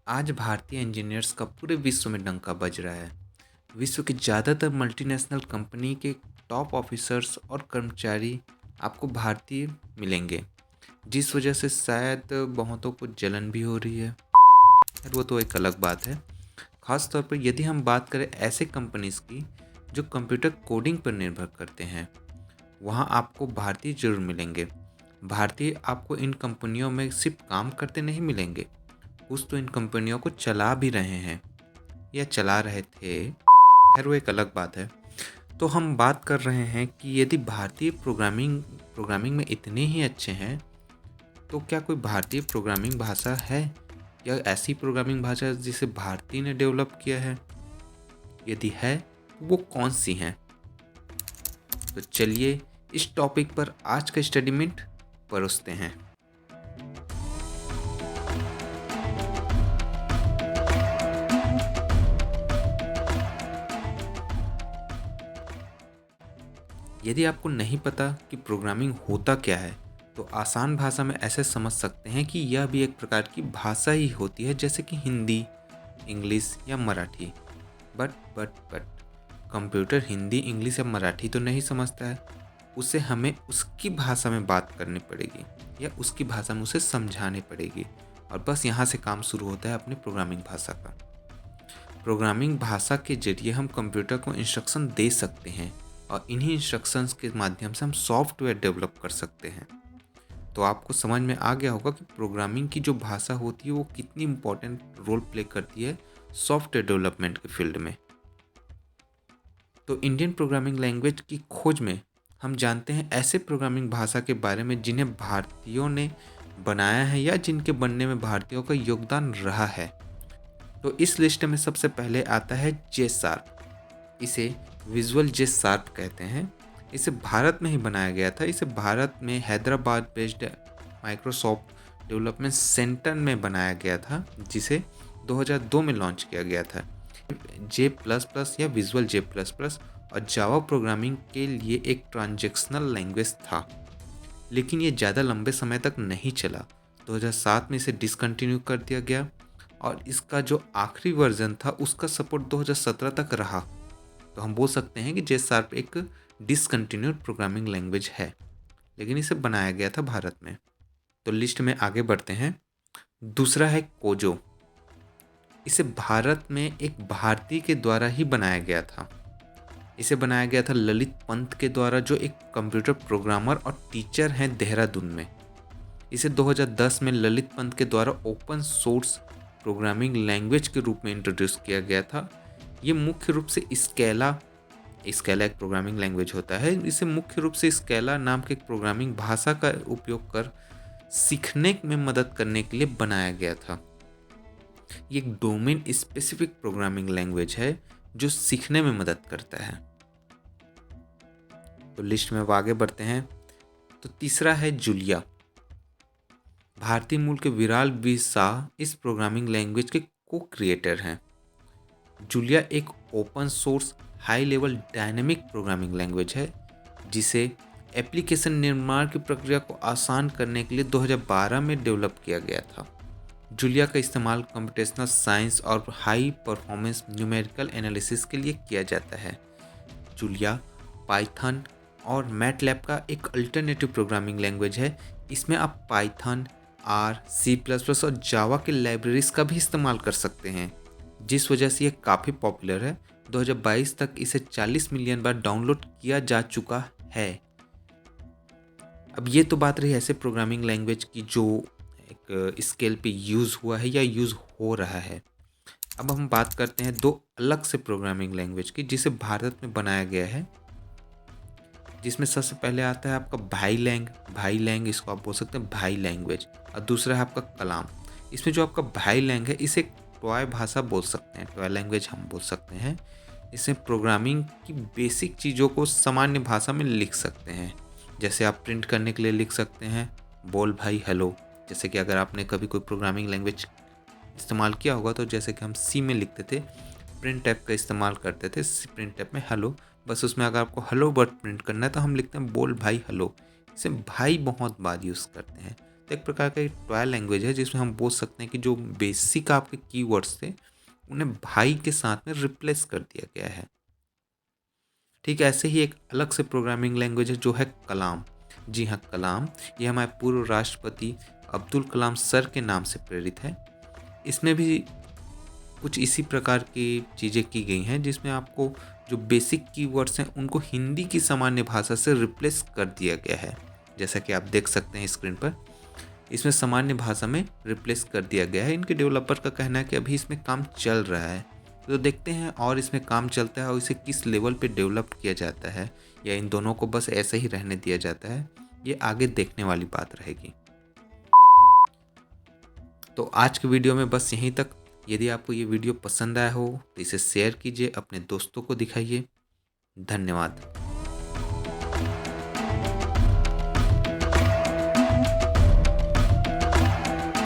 आज भारतीय इंजीनियर्स का पूरे विश्व में डंका बज रहा है। विश्व की ज़्यादातर मल्टीनेशनल कंपनी के टॉप ऑफिसर्स और कर्मचारी आपको भारतीय मिलेंगे, जिस वजह से शायद बहुतों को जलन भी हो रही है। खैर, वो तो एक अलग बात है। खास तौर पर यदि हम बात करें ऐसे कंपनीज की जो कंप्यूटर कोडिंग पर निर्भर करते हैं, वहाँ आपको भारतीय जरूर मिलेंगे। भारतीय आपको इन कंपनियों में सिर्फ काम करते नहीं मिलेंगे, कुछ तो इन कंपनियों को चला भी रहे हैं या चला रहे थे। खैर, वो एक अलग बात है। तो हम बात कर रहे हैं कि यदि भारतीय प्रोग्रामिंग में इतने ही अच्छे हैं, तो क्या कोई भारतीय प्रोग्रामिंग भाषा है या ऐसी प्रोग्रामिंग भाषा जिसे भारतीय ने डेवलप किया है? यदि है तो वो कौन सी हैं? तो चलिए इस टॉपिक पर आज का स्टडी मिनट परोसते हैं। यदि आपको नहीं पता कि प्रोग्रामिंग होता क्या है, तो आसान भाषा में ऐसे समझ सकते हैं कि यह भी एक प्रकार की भाषा ही होती है, जैसे कि हिंदी, इंग्लिश या Marathi. But computer Hindi, English या मराठी तो नहीं समझता है। उसे हमें उसकी भाषा में बात करनी पड़ेगी या उसकी भाषा में उसे समझानी पड़ेगी, और बस यहाँ से काम शुरू होता है अपनी प्रोग्रामिंग भाषा का। प्रोग्रामिंग भाषा के जरिए हम कंप्यूटर को इंस्ट्रक्शन दे सकते हैं और इन्हीं इंस्ट्रक्शंस के माध्यम से हम सॉफ्टवेयर डेवलप कर सकते हैं। तो आपको समझ में आ गया होगा कि प्रोग्रामिंग की जो भाषा होती है वो कितनी इम्पोर्टेंट रोल प्ले करती है सॉफ्टवेयर डेवलपमेंट के फील्ड में। तो इंडियन प्रोग्रामिंग लैंग्वेज की खोज में हम जानते हैं ऐसे प्रोग्रामिंग भाषा के बारे में जिन्हें भारतीयों ने बनाया है या जिनके बनने में भारतीयों का योगदान रहा है। तो इस लिस्ट में सबसे पहले आता है जे शार्प। इसे विजुअल जे शार्प कहते हैं। इसे भारत में ही बनाया गया था। इसे भारत में Hyderabad based Microsoft development centre में बनाया गया था, जिसे 2002 में लॉन्च किया गया था। जे प्लस प्लस या विजुअल जे प्लस प्लस और जावा प्रोग्रामिंग के लिए एक ट्रांजेक्शनल लैंग्वेज था, लेकिन ये ज़्यादा लंबे समय तक नहीं चला। 2007 में इसे डिसकंटिन्यू कर दिया गया और इसका जो आखिरी वर्जन था उसका सपोर्ट 2017 तक रहा। तो हम बोल सकते हैं कि जे शार्प एक डिसकंटिन्यूड प्रोग्रामिंग लैंग्वेज है, लेकिन इसे बनाया गया था भारत में। तो लिस्ट में आगे बढ़ते हैं। दूसरा है कोजो। इसे भारत में एक भारतीय के द्वारा ही बनाया गया था। इसे बनाया गया था ललित पंत के द्वारा, जो एक कंप्यूटर प्रोग्रामर और टीचर हैं देहरादून में। इसे 2010 में ललित पंत के द्वारा ओपन सोर्स प्रोग्रामिंग लैंग्वेज के रूप में इंट्रोड्यूस किया गया था। ये मुख्य रूप से स्केला एक प्रोग्रामिंग लैंग्वेज होता है। इसे मुख्य रूप से स्केला नाम के एक प्रोग्रामिंग भाषा का उपयोग कर सीखने में मदद करने के लिए बनाया गया था। ये एक डोमेन स्पेसिफिक प्रोग्रामिंग लैंग्वेज है जो सीखने में मदद करता है। तो लिस्ट में अब आगे बढ़ते हैं। तो तीसरा है जूलिया। भारतीय मूल के विराल बी शाह इस प्रोग्रामिंग लैंग्वेज के को क्रिएटर हैं। जूलिया एक open source high level dynamic programming language है, जिसे एप्लीकेशन निर्माण की प्रक्रिया को आसान करने के लिए 2012 में डेवलप किया गया था। जूलिया का इस्तेमाल कंप्यूटेशनल साइंस और हाई परफॉर्मेंस न्यूमेरिकल एनालिसिस के लिए किया जाता है। जूलिया पाइथन और मैटलैब का एक अल्टरनेटिव प्रोग्रामिंग लैंग्वेज है। इसमें आप Python, R, C plus plus और जावा के लाइब्रेरीज का भी इस्तेमाल कर सकते हैं, जिस वजह से ये काफ़ी पॉपुलर है। 2022 तक इसे 40 मिलियन बार डाउनलोड किया जा चुका है। अब ये तो बात रही ऐसे प्रोग्रामिंग लैंग्वेज की जो एक स्केल पे यूज़ हुआ है या यूज़ हो रहा है। अब हम बात करते हैं दो अलग से प्रोग्रामिंग लैंग्वेज की जिसे भारत में बनाया गया है, जिसमें सबसे पहले आता है आपका भाई लैंग, इसको आप बोल सकते हैं भाई लैंग्वेज, और दूसरा है आपका कलाम। इसमें जो आपका भाई लैंग है, इसे टॉय भाषा बोल सकते हैं, टॉय लैंग्वेज हम बोल सकते हैं। इसमें प्रोग्रामिंग की बेसिक चीज़ों को सामान्य भाषा में लिख सकते हैं। जैसे आप प्रिंट करने के लिए लिख सकते हैं बोल भाई हेलो। जैसे कि अगर आपने कभी कोई प्रोग्रामिंग लैंग्वेज इस्तेमाल किया होगा, तो जैसे कि हम सी में लिखते थे, प्रिंट टैब का इस्तेमाल करते थे, प्रिंट टैब में हेलो, बस उसमें अगर आपको हेलो वर्ड प्रिंट करना है तो हम लिखते हैं बोल भाई हेलो। इसे भाई बहुत बार यूज़ करते हैं। तो एक प्रकार का टॉय लैंग्वेज है जिसमें हम बोल सकते हैं कि जो बेसिक आपके कीवर्ड्स थे उन्हें भाई के साथ में रिप्लेस कर दिया गया है। ठीक ऐसे ही एक अलग से प्रोग्रामिंग लैंग्वेज है जो है कलाम। जी हाँ, कलाम ये हमारे पूर्व राष्ट्रपति अब्दुल कलाम सर के नाम से प्रेरित है। इसमें भी कुछ इसी प्रकार की चीज़ें की गई हैं जिसमें आपको जो बेसिक कीवर्ड्स हैं उनको हिंदी की सामान्य भाषा से रिप्लेस कर दिया गया है। जैसा कि आप देख सकते हैं स्क्रीन पर, इसमें सामान्य भाषा में रिप्लेस कर दिया गया है। इनके डेवलपर का कहना है कि अभी इसमें काम चल रहा है, तो देखते हैं और इसमें काम चलता है और इसे किस लेवल पे डेवलप किया जाता है या इन दोनों को बस ऐसे ही रहने दिया जाता है, ये आगे देखने वाली बात रहेगी। तो आज के वीडियो में बस यहीं तक। यदि आपको ये वीडियो पसंद आया हो तो इसे शेयर कीजिए, अपने दोस्तों को दिखाइए। धन्यवाद।